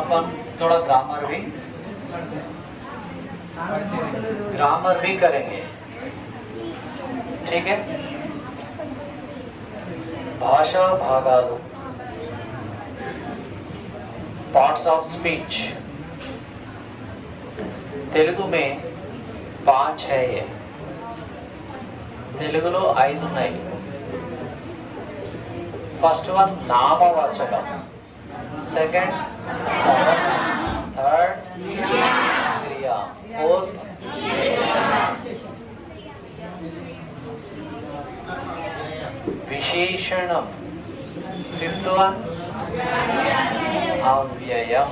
अपन थोड़ा ग्रामर भी करेंगे, ठीक है। भाषा भागालु, पार्ट्स ऑफ स्पीच, తెలుగు में 5 है ये, తెలుగులో 5 ఉన్నాయి. ఫస్ట్ వన్ నామవాచకం, సెకండ్ సవర్ణం, థర్డ్ క్రియ, ఫోర్త్ विशेषणम, फिफ्थ वन अव्ययम.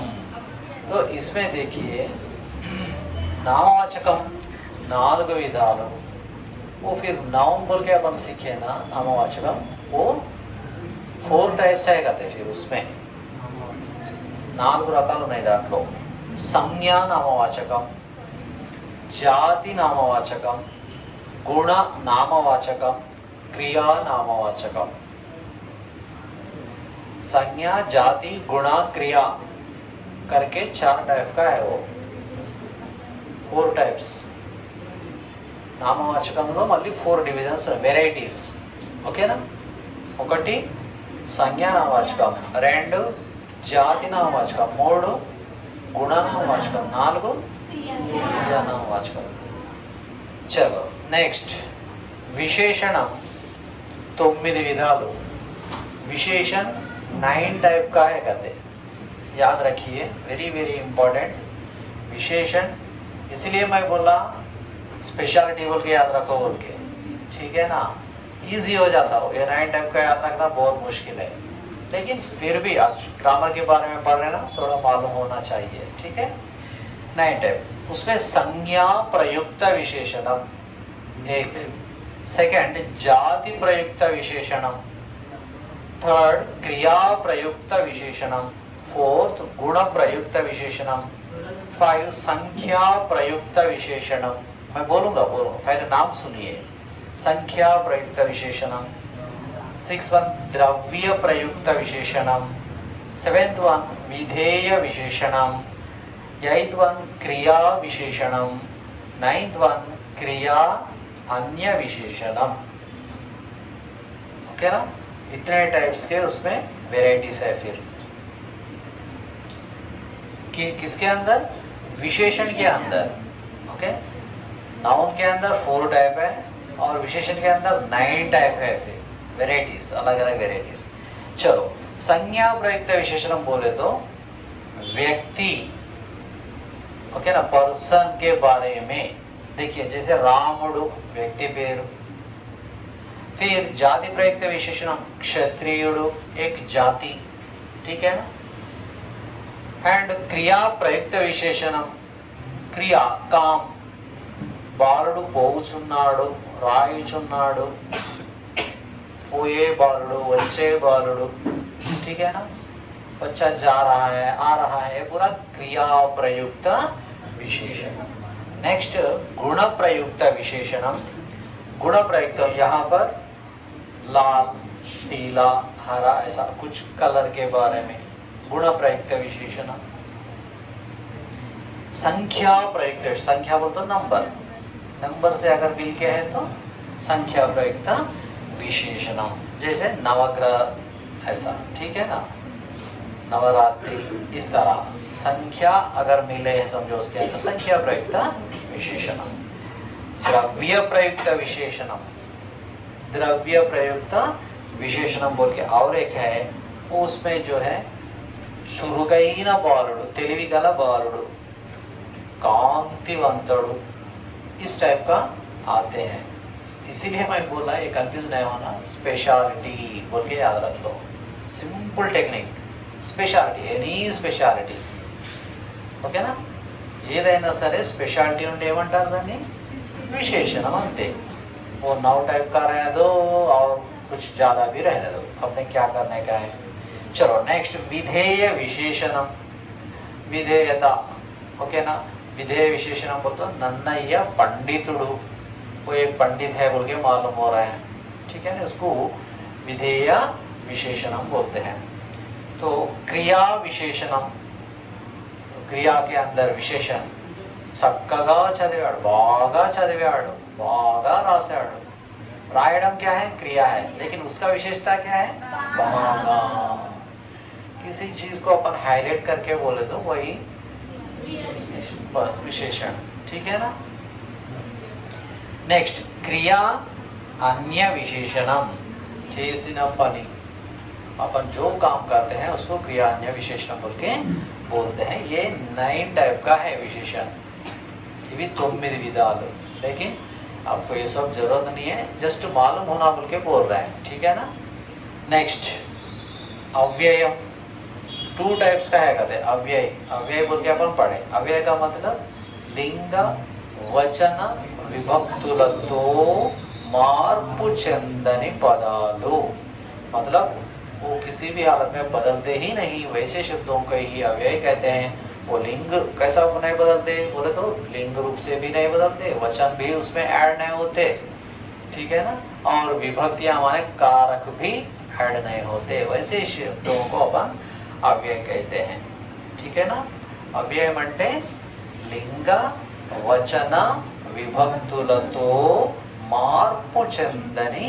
तो इसमें देखिए नामवाचकम 4 विधालु, वो फिर नाउन बोल के अपन सीखे ना नामवाचकम, वो 4 टाइप्स है कहते. फिर उसमें 4 రకాలు ఉన్నాయి దాంట్లో. సంజ్ఞా నామవాచకం, జాతి నామవాచకం, गुण नामवाचकम, क्रिया नामवाचकम. संज्ञा, जाति, गुण, क्रिया करके 4 टाइप का है वो, 4 टाइप्स. నామవాచకంలో మళ్ళీ 4 డివిజన్స్, వెరైటీస్. ఓకేనా? 1 సంజ్ఞా నామవాచకం, 2 జాతి నామవాచకం, 3 గుణ నామవాచకం, 4 క్రియా నామవాచకం. चलो नेक्स्ट विशेषणम 9 विधालु. विशेषण 9 टाइप का है कहते, याद रखिए, वेरी वेरी इंपॉर्टेंट. विशेषण इसलिए मैं बोला स्पेशलिटी बोल के याद रखो बोल के, ठीक है ना. इजी हो जाता हो, ये 9 टाइप का याद रखना बहुत मुश्किल है, लेकिन फिर भी आज ग्रामर के बारे में पढ़ रहे ना, थोड़ा मालूम होना चाहिए, ठीक है. 9 टाइप. उसमें संज्ञा प्रयुक्त विशेषणम 1, सेकंड जाति प्रयुक्त विशेषणम, 3rd क्रिया प्रयुक्त विशेषणम, 4th गुण प्रयुक्त विशेषणम, 5 संख्या प्रयुक्त विशेषणम. मैं बोलूंगा पहले नाम सुनिए. संख्या प्रयुक्त विशेषणम, 6th वन द्रव्य प्रयुक्त विशेषणम, 7th वन विधेय विशेषणम, 8th वन क्रिया विशेषणम, 9th वन क्रिया अन्य विशेषणम. ओके ना? इतने टाइप्स के उसमें वेराइटीज है. फिर किसके अंदर? विशेषण के अंदर. ओके, नाउन के अंदर 4 टाइप है और विशेषण के अंदर 9 टाइप है. फिर वेराइटीज, अलग अलग वेराइटीज. चलो, संज्ञा प्रयुक्त विशेषणम बोले तो व्यक्ति, ओके ना, पर्सन के बारे में. देखिए जैसे रामुडु व्यक्ति पेरु. फिर जाति प्रयुक्त विशेषणम क्षत्रियुडु, एक जाति, ठीक है ना. एंड क्रिया प्रयुक्त विशेषणम क्रिया, काम. బాలుడు పోవుచున్నాడు, రాయుచున్నాడు, పోయే బాలుడు, వచ్చే బాలుడు, ठीक है ना. बच्चा जा रहा है, आ रहा है, पूरा क्रिया प्रयुक्त विशेषण. नेक्स्ट गुण प्रयुक्त विशेषणम. गुण प्रयुक्त यहाँ पर लाल, पीला, हरा, ऐसा कुछ कलर के बारे में गुण प्रयुक्त विशेषण. संख्या प्रयुक्त, संख्या बोलते नंबर, नंबर से अगर मिल के है तो संख्या प्रयुक्त विशेषणम. जैसे नवग्रह ऐसा, ठीक है ना, नवरात्रि, इस तरह संख्या अगर मिले है समझो उसके अंदर संख्या प्रयुक्त विशेषणम. द्रव्य प्रयुक्त विशेषणम, द्रव्य प्रयुक्त विशेषणम बोल के और एक है, उसमें जो है చురుకైన బాలుడు, తెలివి గల బాలుడు, कांतिवंतुడు, इस टाइप का आते हैं. इसीलिए मैं बोला ये कंफ्यूज नहीं होना. स्पेशलिटी बोल के याद रख लो, simple technique. Speciality, any speciality, ఓకేనా. ఏదైనా సరే స్పెషాలిటీ ఉంటే ఏమంటారు దాన్ని? विशेषण अंते. वो 9 टाइप का रहने दो और कुछ ज्यादा भी रहने दो, अपने क्या करने का है. चलो नेक्स्ट विधेय विशेषणम. विधेयता, ओके ना. विधेय विशेषणम बोलते नन्नయ్య पंडितुडु, वो एक पंडित है बोल के मालूम हो रहा है, ठीक है ना. इसको विधेय विशेषणम बोलते हैं. तो क्रिया विशेषणम క్రియా के अंदर విశేషణ చక్కగా చదివాడు బాగా చదివాడు బాగా రాశాడు रायडम क्या है क्रिया है लेकिन उसका विशेषता क्या है बागा किसी चीज को अपन हाईलाइट करके बोले तो वही बस विशेषण ठीक है ना नेक्स्ट क्रिया अन्य विशेषणम చేసిన పని अपन जो काम करते हैं उसको क्रिया अन्य विशेषण बोल के बोलते हैं ये 9 टाइप का है विशेषण ये भी 9 विधालु लेकिन आपको ये सब जरूरत नहीं है जस्ट मालूम होना बोल के बोल रहे हैं ठीक है ना नेक्स्ट अव्यय 2 टाइप्स का है कहते अव्यय अव्यय बोल के अपन पढ़े अव्यय का मतलब लिंग वचन विभक्तुलतो మార్పు చెందని పదాలు मतलब वो किसी भी हालत में बदलते ही नहीं वैसे शब्दों को ही अव्यय कहते हैं वो लिंग कैसा नहीं बदलते बोले तो लिंग रूप से भी नहीं बदलते वचन भी उसमें ऐड नहीं होते ठीक है ना और विभक्तियां हमारे कारक भी ऐड नहीं होते वैसे शब्दों को अपन अव्यय कहते हैं ठीक है ना अव्यय मंटे लिंग वचन विभक्तुलतो మార్పు చెందని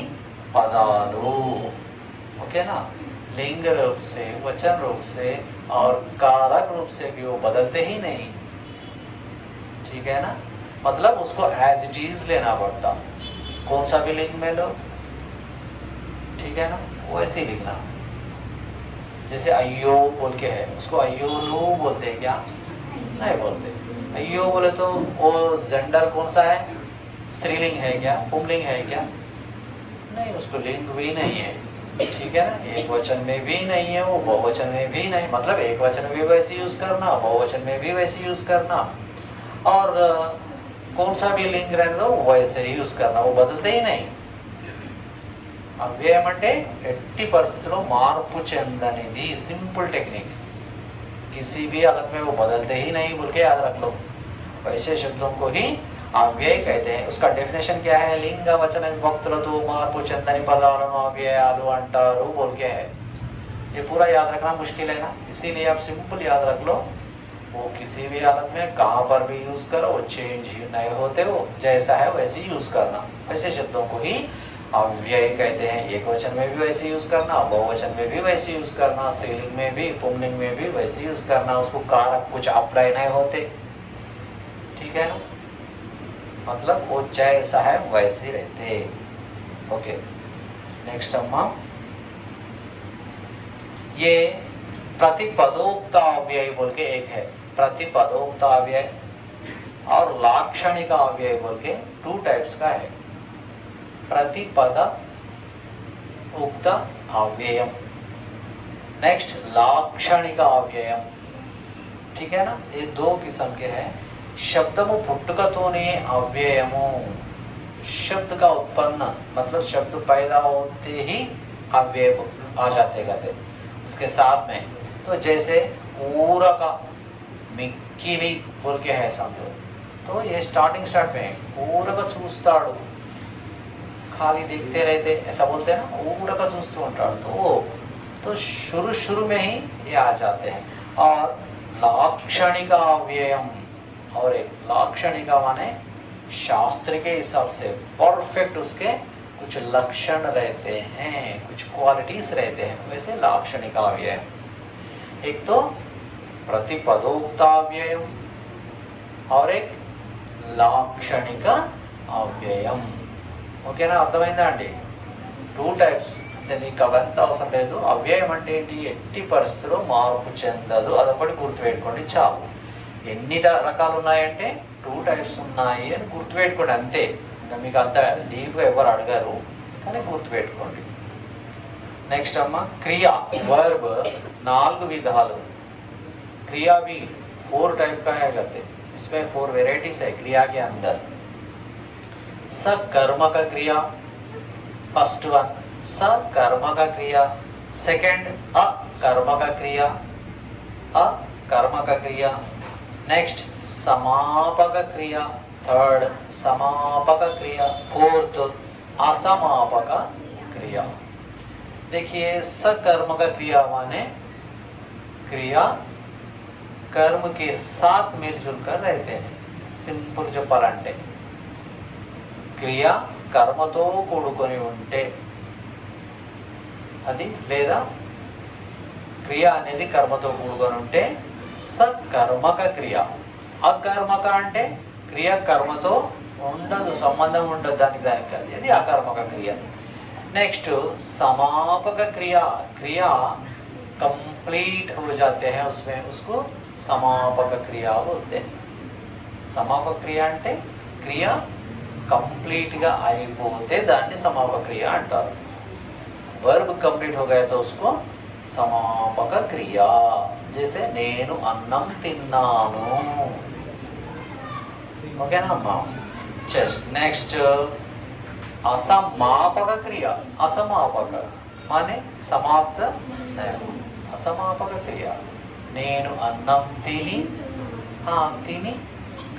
పదాలు ओके ना लिंग रूप से वचन रूप से और कारक रूप से भी वो बदलते ही नहीं ठीक है ना मतलब उसको एज इट इज लेना पड़ता कौन सा भी लिंग में लो ठीक है ना वैसे ही लिखना जैसे अयो बोल के है उसको अयोलू बोलते हैं क्या नहीं बोलते अयो बोले तो वो जेंडर कौन सा है स्त्रीलिंग है क्या पुंलिंग है क्या नहीं उसको लिंग भी नहीं है ठीक है ना एक वचन में भी नहीं है वो बहुवचन में भी नहीं मतलब एक वचन में भी वैसे यूज करना बहुवचन में भी वैसे यूज करना और कौन सा भी लिंग रहने दो वैसे यूज करना वो बदलते ही नहीं अव्यय అంటే ఎట్టి పరిస్థితుల్లో మార్పు చెందనిది सिंपल टेक्निक किसी भी हालत में वो बदलते ही नहीं बोल के याद रख लो वैसे शब्दों को ही अव्यय कहते हैं उसका डेफिनेशन क्या है लिंग वचन विभक्तुलतो మార్పు చెందని పదాలను అవ్యయాలు అంటారు बोल के है ये पूरा याद रखना मुश्किल है ना इसीलिए आप सिंपल याद रख लो वो किसी भी हालत में कहां पर भी यूज करो वो चेंज नहीं होते वो जैसा है वैसे यूज करना वैसे शब्दों को ही अव्यय कहते हैं एक वचन में भी वैसे यूज करना बहुवचन में भी वैसे यूज करना स्त्रीलिंग में भी पुंलिंग में भी वैसे यूज करना उसको कारक कुछ अप्लाई नहीं होते ठीक है ना मतलब वो जैसा है वैसे रहते ओके नेक्स्ट अम्मा ये प्रतिपदोक्ताव्यय बोल के एक है प्रतिपदोक्ताव्यय और लाक्षणिक अव्यय बोल के 2 टाइप्स का है प्रतिपद उक्त अव्ययम नेक्स्ट लाक्षणिक अव्ययम ठीक है ना ये 2 किस्म के हैं शब्दము పుట్టుకతోనే అవ్యయము शब्द का उत्पन्न मतलब शब्द पैदा होते ही अव्यय आ जाते कहते उसके साथ में तो जैसे ఊరక మిక్కిలి बोल के है समझो तो ये स्टार्ट में ఊరక చూస్తాడు खाली देखते रहते ऐसा बोलते हैं ना ఊరక చూస్తూ ఉంటాడు तो शुरू में ही ये आ जाते हैं और लाक्षणिक अव्ययम और एक लाक्षणिक माने शास्त्र के हिसाब से परफेक्ट उसके कुछ लक्षण रहते हैं कुछ क्वालिटीज रहते हैं वैसे लाक्षणिक अव्यय एक तो प्रतिपदोक्ताव्यय और एक लाक्षणिक अव्ययम ఓకే నా అర్థమైందా అండి 2 టైప్స్ అంటే మీకు అవంతా అవసరం లేదు అవ్యయం అంటే ఏంటి ఎట్టి పరిస్థితుల్లో మార్పు చెందదు అదొకటి గుర్తుపెట్టుకోండి చాలు ఎన్ని రకాలు ఉన్నాయంటే 2 టైప్స్ ఉన్నాయి అని గుర్తుపెట్టుకోండి అంతే ఇంకా మీకు అంత డీప్గా ఎవరు అడగారు కానీ గుర్తుపెట్టుకోండి నెక్స్ట్ అమ్మ క్రియ వర్బ్ 4 విధాలు क्रिया भी 4 टाइप का है करते इसमें 4 वेराइटीज है क्रिया के अंदर सकर्मक क्रिया फर्स्ट वन सकर्मक क्रिया सेकंड अकर्मक क्रिया अकर्मक क्रिया नेक्स्ट समापक क्रिया थर्ड समापक क्रिया फोर्थ असमापक क्रिया देखिए सकर्मक क्रिया माने क्रिया कर्म के साथ मिलजुल कर रहते हैं. సింపుల్ చెప్పాలంటే క్రియ కర్మతో కూడుకొని ఉంటే అది, లేదా క్రియ అనేది కర్మతో కూడుకొని ఉంటే సకర్మక క్రియ. అకర్మక అంటే క్రియ కర్మతో ఉండదు, సంబంధం ఉండదు, దానికి కాదు, ఇది అకర్మక క్రియ. नेक्स्ट समापक क्रिया, क्रिया कंप्लीट हो जाते हैं उसमें, उसको समापक क्रिया बोलते हैं. समापक क्रिया అంటే క్రియ कंप्लीट గా అయిపోతే దాన్ని समापक क्रिया అంటారు. वर्ब कंप्लीट हो गया तो उसको समापक क्रिया. जैसे నేను అన్నం తిన్నాను. ఓకేనా అమ్మా? नेक्स्ट असमापक क्रिया. असमापक माने समाप्त नहीं. असमापक क्रिया నేను అన్నం తిని, తిని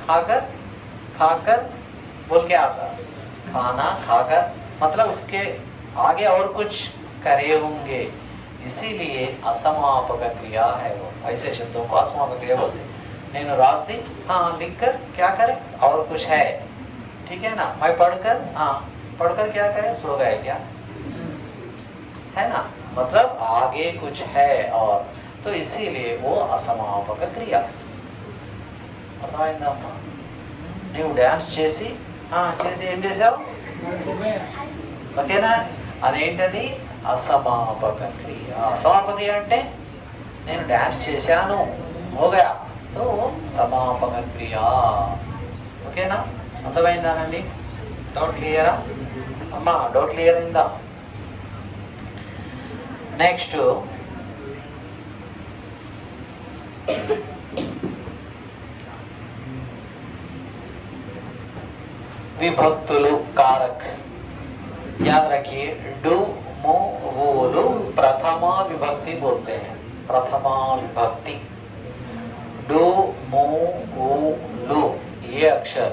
खाकर, खाकर बोल के आता, खाना खाकर मतलब उसके आगे और कुछ करे होंगे, इसीलिए असमापक क्रिया है वो. ऐसे शब्दों को असमापक क्रिया बोलते हैं. నేను राशि लिखकर क्या करे और कुछ है, ठीक है ना. मैं पढ़कर, पढ़कर क्या करे, सो गए क्या, है ना, मतलब आगे कुछ है और, तो इसीलिए वो असमापक क्रिया. అర్థమైందమ్మా? నీవు డ్యాన్స్ చేసి చేసి ఏం చేసావు, ఓకేనా, అదేంటది అసమాపక క్రియ. అసమాపక క్రియ అంటే నేను డ్యాన్స్ చేశాను, హోగయా, తో సమాపక క్రియ. ఓకేనా? అర్థమైందానండి? డౌట్ క్లియరా అమ్మా? డౌట్ క్లియర్ అయిందా? నెక్స్ట్ विभक्तुलु कारक. याद रखिए, डू मो वोलु प्रथमा विभक्ति बोलते हैं. प्रथमा विभक्ति डू मो वो लो, ये अक्षर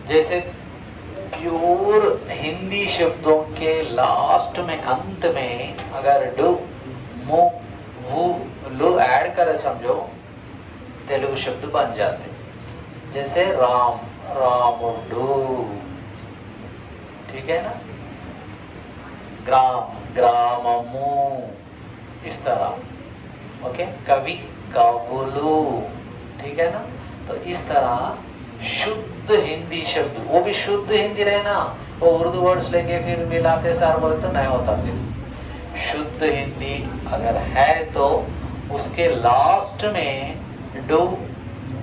जैसे प्योर हिंदी शब्दों के लास्ट में, अंत में अगर डू मो वो लो ऐड करे समझो, तेलुगु शब्द बन जाते. जैसे राम, रामुडू, ठीक है ना. ग्राम, ग्राममू, इस तरह. ओके. कवि, कबुलू, ठीक है ना. तो इस तरह शुद्ध हिंदी शब्द, वो भी शुद्ध हिंदी रहना, वो उर्दू वर्ड्स लेके फिर मिलाते सार बोलते तो नहीं होता. फिर शुद्ध हिंदी अगर है तो उसके लास्ट में डू,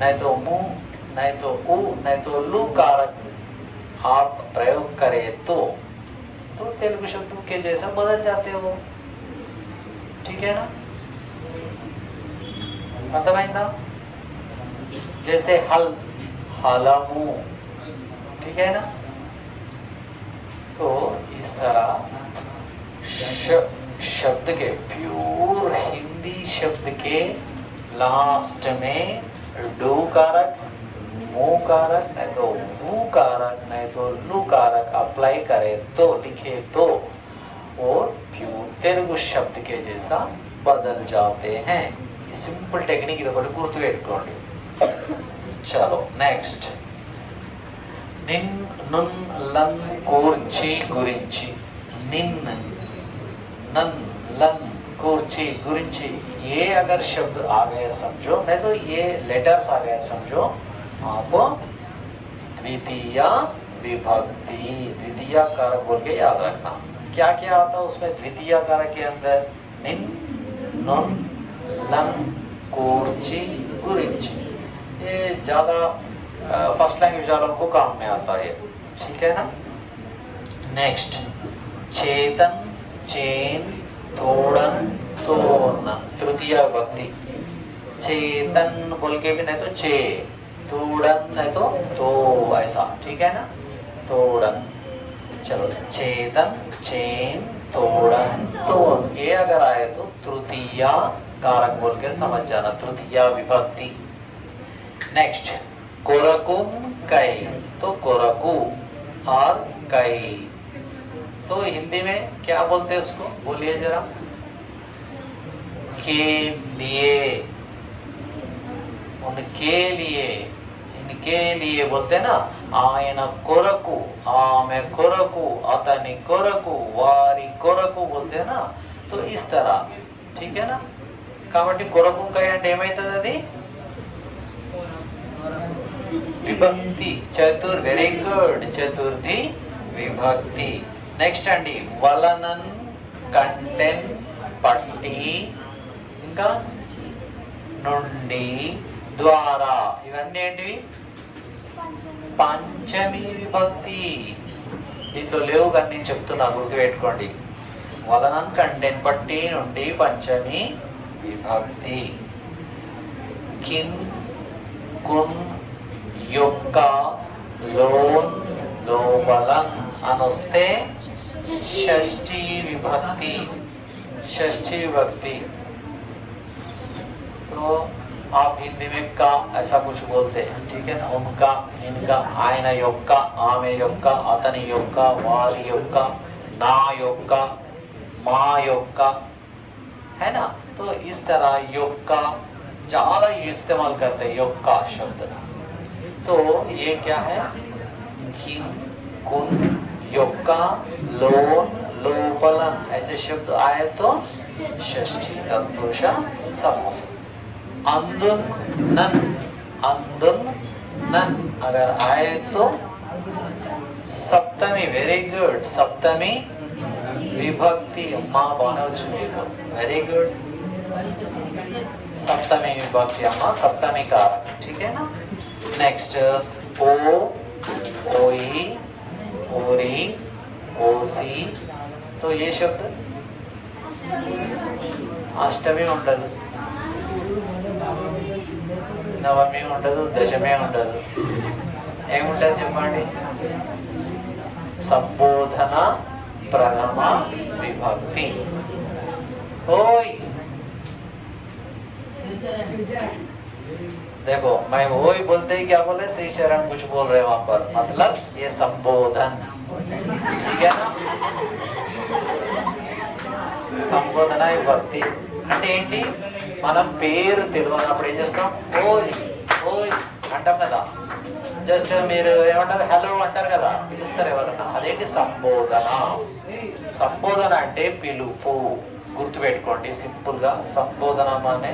नहीं तो मुंह, नहीं तो उ, नहीं तो लू कारक आप प्रयोग करें तो तेलुगु शब्दों के जैसा बदल जाते हो, ठीक है ना. अर्थమైందా? जैसे हल, हलमू, ठीक है ना. तो इस तरह शब्द के, प्योर हिंदी शब्द के लास्ट में डू कारक, मो कारक, नहीं तो वू कारक, नहीं तो लू कारक अप्लाई करे तो, लिखे तो वो प्योर तेलुगु शब्द के जैसा बदल जाते हैं. ये सिंपल टेक्निक ఇది ఒకటి గుర్తు పెట్టుకోండి. चलो नेक्स्ट. నిన్, నున్, లన్, కూర్చి, గురించి. నిన్, నన్, लन, कुर्ची, गुरिंची, ये अगर शब्द आ गए समझो, नहीं तो ये लेटर्स आ गए समझो आप द्वितीय विभक्ति. द्वितीय कारक बोल के याद रखना. क्या क्या आता है उसमें द्वितीय कारक के अंदर? निन, नुन, लन, कुर्ची, गुरिंची. ये ज्यादा फर्स्ट लैंग्वेज वालों को काम में आता है, ठीक है ना. नेक्स्ट चेतन, चेन, तोड़न, तोड़ना. तृतीय विभक्ति. चेतन बोल के भी नहीं तो चे, तोड़न नहीं तो तो, ऐसा, ठीक है ना. तोड़न. चलो चेतन, चेन, तोड़न, तोड़, ये अगर आए तो तृतीय कारक बोल के समझ जाना, तृतीय विभक्ति. नेक्स्ट कोरकुम, कई. तो कोरकू और कई, तो हिंदी में क्या बोलते हैं उसको, बोलिए जरा. के लिए, उनके लिए, इनके लिए बोलते ना, ఆయన కొరకు, ఆమె కొరకు, అతని కొరకు, వారి కొరకు बोलते ना, तो इस तरह, ठीक है ना. కాబట్టి కొరకు అంటే ఏమైతుంది అది విభక్తి. చతుర్, వెరీ గుడ్, చతుర్థి విభక్తి. నెక్స్ట్ అండి వలనన్, కంటెన్, పట్టి, ఇంకా నుండి, ద్వారా, ఇవన్నీ ఏంటివి పంచమి విభక్తి. దీంట్లో లేవు కానీ నేను చెప్తున్నా, గుర్తుపెట్టుకోండి. వలనన్, కంటెన్, పట్టి, నుండి, పంచమి విభక్తి. కిన్, కున్, యొక్క, లోన్, లోపలన్ అని వస్తే షష్ఠీ విభక్తి. షష్ఠీ విభక్తి. तो आप हिंदी में का ऐसा कुछ बोलते हैं, ठीक है ना. उनका, इनका, ఆయన యొక్క, ఆమె యొక్క, అతని యొక్క, వారి యొక్క, నా యొక్క, మా యొక్క, है ना. तो इस तरह యొక్క ज्यादा इस्तेमाल करते हैं, యొక్క शब्द. तो ये क्या है, किन, कुन, యొక్క, लोन, लोपलन, ऐसे शब्द आए तो षष्ठी तत्पुरुष समास. अंदुन, नन, अंदुन, नन अगर आए तो सप्तमी. वेरी गुड, सप्तमी विभक्ति. अम्मा बानवचनी, वेरी गुड, सप्तमी विभक्ति अम्मा, सप्तमी कारक, ठीक है ना. नेक्स्ट ओ, ओई, ओरी, ओसी. तो ये शब्द अष्टमी ఉండదు, నవమి ఉండదు, దశమి ఉండదు. ఏముంటది చెప్పండి, సంబోధన ప్రథమ విభక్తి. ओई, देखो मैं ओई बोलते ही क्या बोले, श्री चरण कुछ बोल रहे वहां पर, मतलब ये संबोधन, ठीक है ना. సంబోధన విభక్తి అంటే ఏంటి, మనం పేరు తెలియనప్పుడు ఏం చేస్తాం, ఓయ్ ఓయ్ అంటాం కదా. జస్ట్ మీరు ఏమంటారు, హలో అంటారు కదా, పిలుస్తారు ఎవరన్నా, అదేంటి సంబోధన. సంబోధన అంటే పిలుపు. గుర్తుపెట్టుకోండి సింపుల్ గా, సంబోధన మానే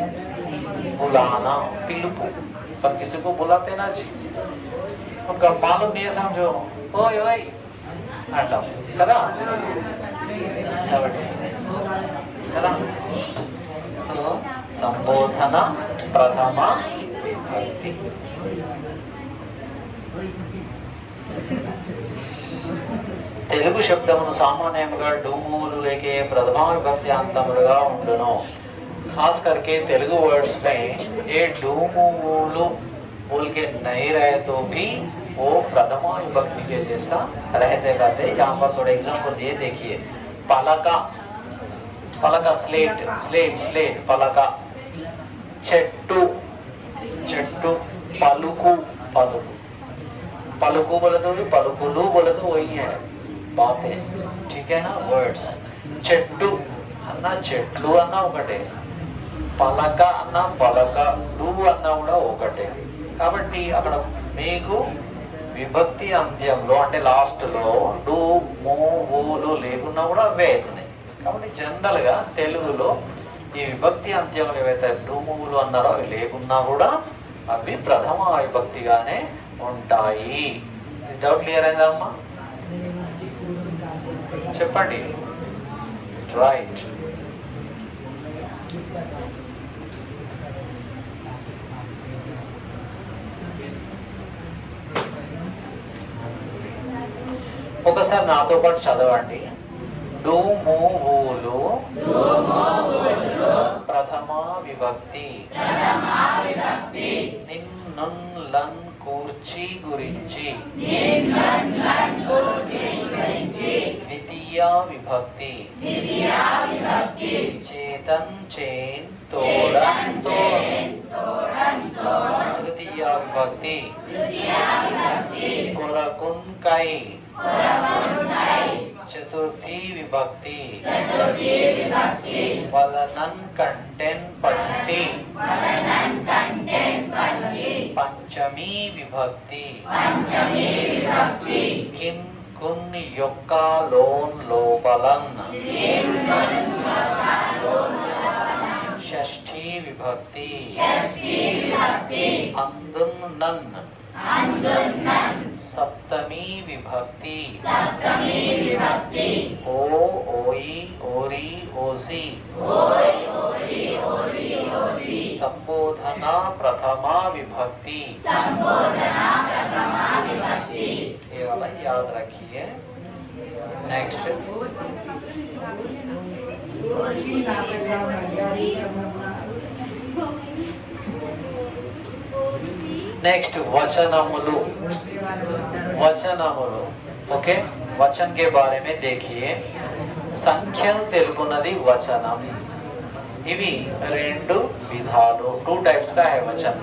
बुलाना, पिलुपु. पर किसी को बुलाते ना जी, उनका मालूम नहीं है, समझो ओए ओए అంటాం కదా, కదా. तो సంబోధన ప్రథమ విభక్తి. తెలుగు శబ్దమును సామాన్యంగా డూములు లేకే ప్రథమ విభక్తి అంతములుగా ఉండును. खास करके तेलुगु वर्ड्स में ये डूमूलू बोल के नहीं रहे तो भी वो प्रथमा विभक्ति के जैसा रहते कहते. यहाँ पर थोड़े एग्जाम्पल दिए, देखिए. पलका, पलका स्लेट, स्लेट स्लेट, पलका. చెట్టు, చెట్టు. పలుకు, పలుకు. పలుకు बोले तो भी, పలుకులు बोले तो वही है बातें, ठीक है ना. वर्ड्स చెట్టు అన్న, చెట్లు అన్న ఒకటే, పలక అన్న, పలకలు అన్న కూడా ఒకటే. కాబట్టి అక్కడ మీకు విభక్తి అంత్యంలో అంటే లాస్ట్ లో డు, ము, ఊలు లేకున్నా కూడా అవే అవుతున్నాయి. కాబట్టి జనరల్ గా తెలుగులో ఈ విభక్తి అంత్యంలో ఏవైతే డూములు అన్నారో అవి లేకున్నా కూడా అవి ప్రథమ విభక్తిగానే ఉంటాయి. డౌట్ క్లియర్ అయిందా అమ్మా, చెప్పండి. రైట్. ఒకసారి నాతో పాటు చదవండి. డూములు ప్రథమ విభక్తి. నిన్నున్ కూర్చి గురించి. ద్వితీయ విభక్తి. చేతన్ చేన్ తోడన్ తృతీయ విభక్తి. కొరకున్ కై. చతుర్థి విభక్తి. వలనన్ కంటెన్ పట్టి. विभक्ति किन कुन యొక్క లోన్ లోపలన్ షష్ఠీ విభక్తి అందున్ నన్ सप्तमी विभक्ति ओ ओई ओरी ओसी संबोधना प्रथमा विभक्ति ये वाला याद रखिए। नेक्स्ट नेक्स्ट वचनमुलु वचनमुलु ओके वचन के बारे में देखिए संख्यను తెలుపునది वचनम ఇవి రెండు విధాలు टू टाइप्स का है वचन।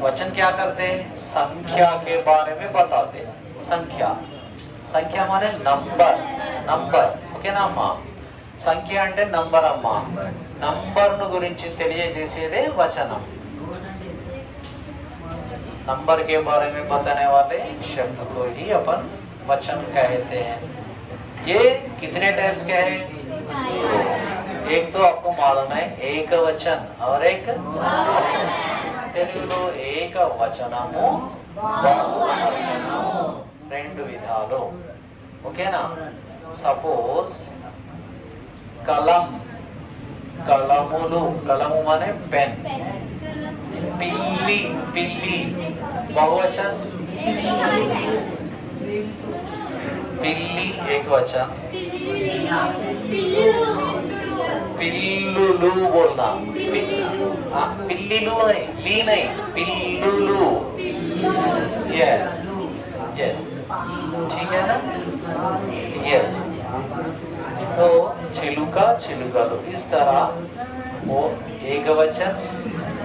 वचन क्या करते हैं संख्या के बारे में बताते हैं। संख्या संख्या माने नंबर नंबर ఓకే నా అమ్మా సంఖ్య అంటే నంబర్ అమ్మా నంబర్ ను గురించి తెలియజేసేదే వచనం। नंबर के बारे में बताने वाले शब्द को ही अपन वचन कहते हैं। ये कितने टाइप्स के हैं? एक तो आपको मालूम है एक वचन और एक తెలుగులో ఏక వచనము బహువచనము రెండు విధాలు ఓకేనా। సపోజ్ కలం కలములు కలము माने पेन पिल्ली पिल्ली बहुवचन पिल्ली एक वचन पिल्लुलू बोलना पिल्लिलू नहीं ली नहीं पिल्लुलू यस यस ठीक है ना यस। तो चिलुका चिलुकालू इस तरह वो एक वचन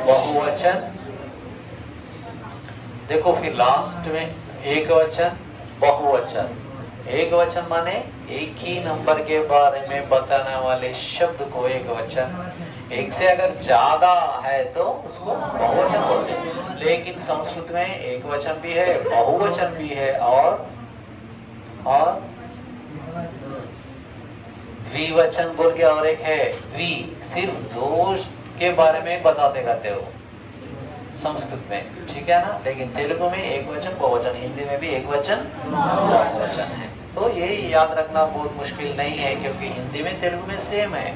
बहुवचन देखो फिर लास्ट में एक वचन बहुवचन। एक वचन माने एक ही नंबर के बारे में बताने वाले शब्द को एक वचन। एक से अगर ज्यादा है तो उसको बहुवचन बोलते हैं। लेकिन संस्कृत में एक वचन भी है बहुवचन भी है और द्विवचन बोल के और एक है द्वि सिर्फ दो के बारे में बताते करते हो संस्कृत में ठीक है ना। लेकिन तेलुगु में एक वचन बहुवचन हिंदी में भी एक वचन बहुवचन है। तो ये याद रखना बहुत मुश्किल नहीं है क्योंकि हिंदी में तेलुगु में सेम है।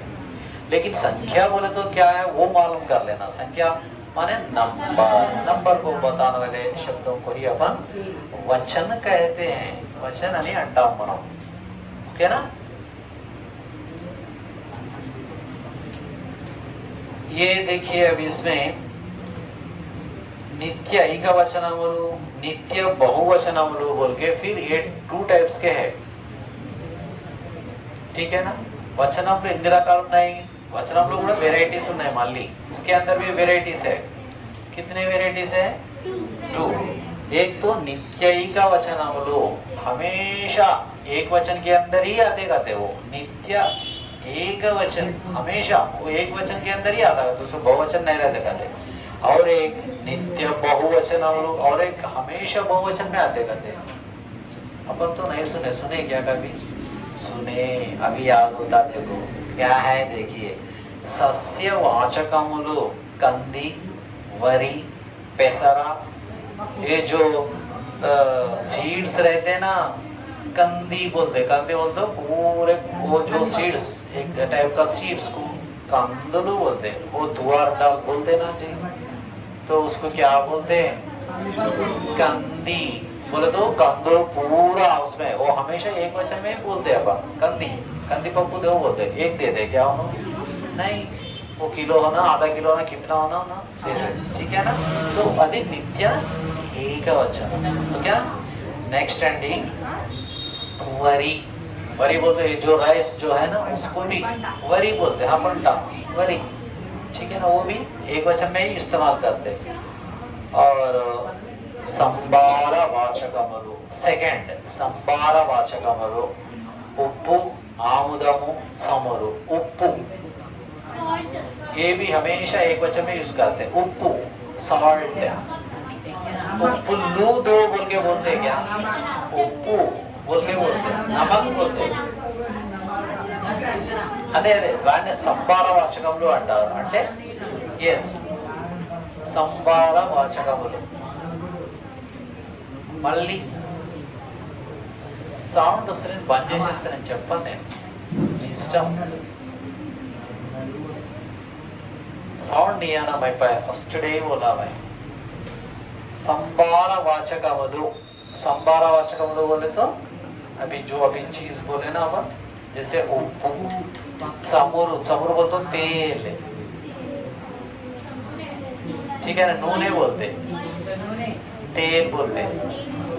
लेकिन संख्या बोले तो क्या है वो मालूम कर लेना। संख्या माने नंबर नंबर को बताने वाले शब्दों को ही अपन वचन कहते हैं। वचन यानी अंटाम मनो ओके ना। ये देखिए अब इसमें नित्य एकवचनमुलु नित्य बहुवचनमुलु बोल के फिर ये टू टाइप्स के है ठीक है ना। వచనంలో ఎన్ని రకాలు ఉన్నాయి వచనంలో కూడా వెరైటీస్ ఉన్నాయి మళ్ళీ इसके अंदर भी वेराइटीज है। कितने वेराइटीज है? 2। एक तो नित्यैक वचनमुलु हमेशा एक वचन के अंदर ही आते कहते वो नित्य एक वचन हमेशा वो एक वचन के अंदर ही आता है तो उसको बहुवचन नहीं रहते कहते। और एक नित्य बहुवचन और एक हमेशा बहुवचन में आते कहते। अपन तो नहीं सुने सुने क्या कभी सुने अभी याद होता देखो क्या है देखिए सस्यवाचकमुलु कंदी वरी पेसरा ये जो सीड्स रहते ना कंदी बोलते पूरे वो जो सीड्स एक टाइप का सीड्स को कंदलू बोलते वो तुअर दाल बोलते ना जी। तो उसको क्या बोलते हैं? कंदी बोले तो कंदू पूरा उसमें वो हमेशा एक वचन में बोलते हैं अपन कंदी कंदी पप्पू दे बोलते एक दे दे क्या होना नहीं वो किलो होना आधा किलो होना कितना होना होना दे दे ठीक है ना। तो अधिक नित्य एक वचन तो क्या नेक्स्ट एंडिंग वरी वरी बोलते हैं जो राइस जो है ना उसको भी वरी बोलते हैं। हाँ पंटा वरी ठीक है ना वो भी एक वचन में ही इस्तेमाल करते हैं। और संबार वाचकमुलु सेकंड संबार वाचकमुलु उप्पु आमुदमु समरु उप्पु ये भी हमेशा एक वचन में यूज करते हैं। उप्पु सॉल्ट उप्पुल्लू दो बोल के बोलते हैं क्या? उप्पू बोल के बोलते हैं, नमक बोलते हैं. అదే అదే వాడిని సంబార వాచకములు అంటారు. అంటే ఎస్, సంబార వాచకములు. మళ్ళీ సౌండ్ వస్తే బంద్ చేసేస్తానని చెప్పను నేను, మీ ఇష్టం. साउंड नहीं आना भाई पाए, फर्स्ट डे बोला भाई. संबार वाचकमुलु, संबार वाचकमुलु बोले तो अभी जो अभी चीज बोले ना अपन, जैसे उप्पू, चमुरु, चमुरु बोलते तो तेल, ठीक है ना. नूने बोलते, तेल बोलते,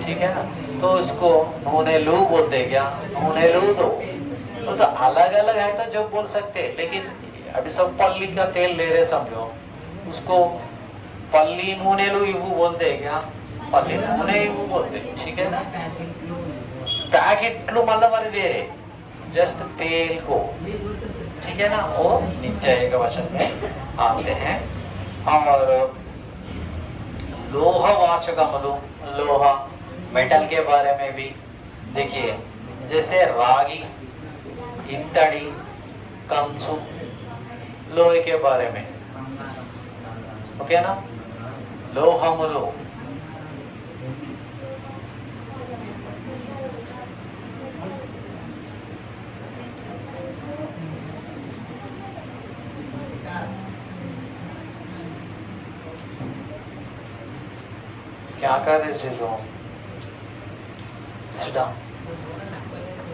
ठीक है ना. तो इसको नूने लू बोलते क्या? नूने लू दो. तो अलग अलग है तो जब बोल सकते, लेकिन अभी सब पल्ली का तेल ले रहे समझो, उसको पल्ली नूने लो इवू बोलते हैं क्या? पल्ली नूने इवू बोलते, ठीक है ना. पैकेट लो मतलब वाले दे रहे जस्ट तेल को, ठीक है ना. वो नीचे एक वचन में आते हैं. और लोहा वाचकमुलु, लोहा मेटल के बारे में भी देखिए, जैसे रागी, इत्तड़ी, कंचु, लोहे के बारे में, ओके ना. लोहमुलु, क्या कर रहे थे तुम? Sit down.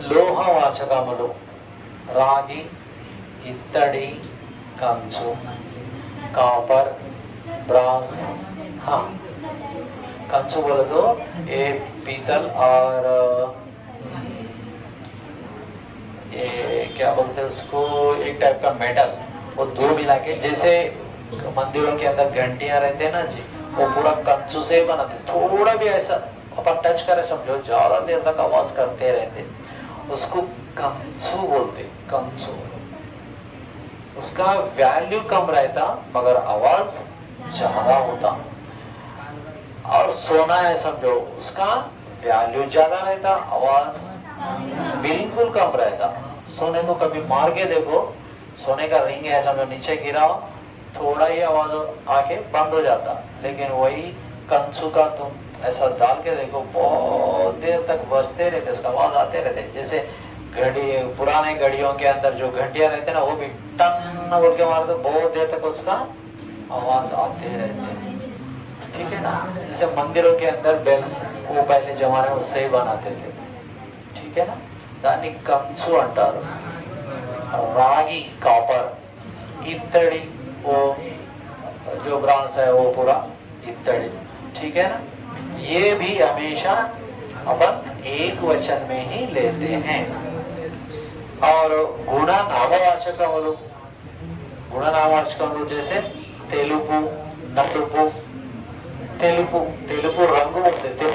लोहा वाचकमुलु, रागी, इत्तड़ी, कंचु, कॉपर, ब्रास. हाँ, कंचु बोले तो ये पीतल और ये क्या बोलते हैं उसको, एक टाइप का मेटल, वो दो मिला के, जैसे मंदिरों के अंदर घंटियां रहते हैं ना जी, वो पूरा कंचु से बनाते. थोड़ा भी ऐसा अपन टच करे समझो, ज्यादा देर तक आवाज करते रहते, उसको कंचु बोलते. कंचु, उसका वैल्यू कम रहता मगर आवाज ज्यादा होता. और सोना है समझो, उसका वैल्यू ज्यादा रहता, आवाज बिल्कुल कम रहता. सोने को कभी मार के देखो, सोने का रिंग है समझो, नीचे गिराओ, थोड़ा ही आवाज आके बंद हो जाता. लेकिन वही कंचु का तुम ऐसा डाल के देखो, बहुत देर तक बजते रहते, उसका आवाज आते रहते. जैसे घड़ी, पुराने घड़ियों के अंदर जो घंटियां रहते ना, वो भी टन बोल के मारते, बहुत देर तक उसका आवाज आते रहते, ठीक है ना. जैसे मंदिरों के अंदर बेल्स, वो पहले जमाने में उससे ही बनाते थे, ठीक है ना. दानी कंचु अंटारू. रागी, कॉपर, इत्तड़ी, वो जो ब्रास है वो पूरा इत्तड़ी, ठीक है ना. ये भी हमेशा अपन एक वचन में ही लेते हैं. और गुणा नामवाचकमुलु, गुण नामवाचकमुलु जैसे तेलुपु, नलुपु. तेलुपु, तेलुपु रंग बोलते थे.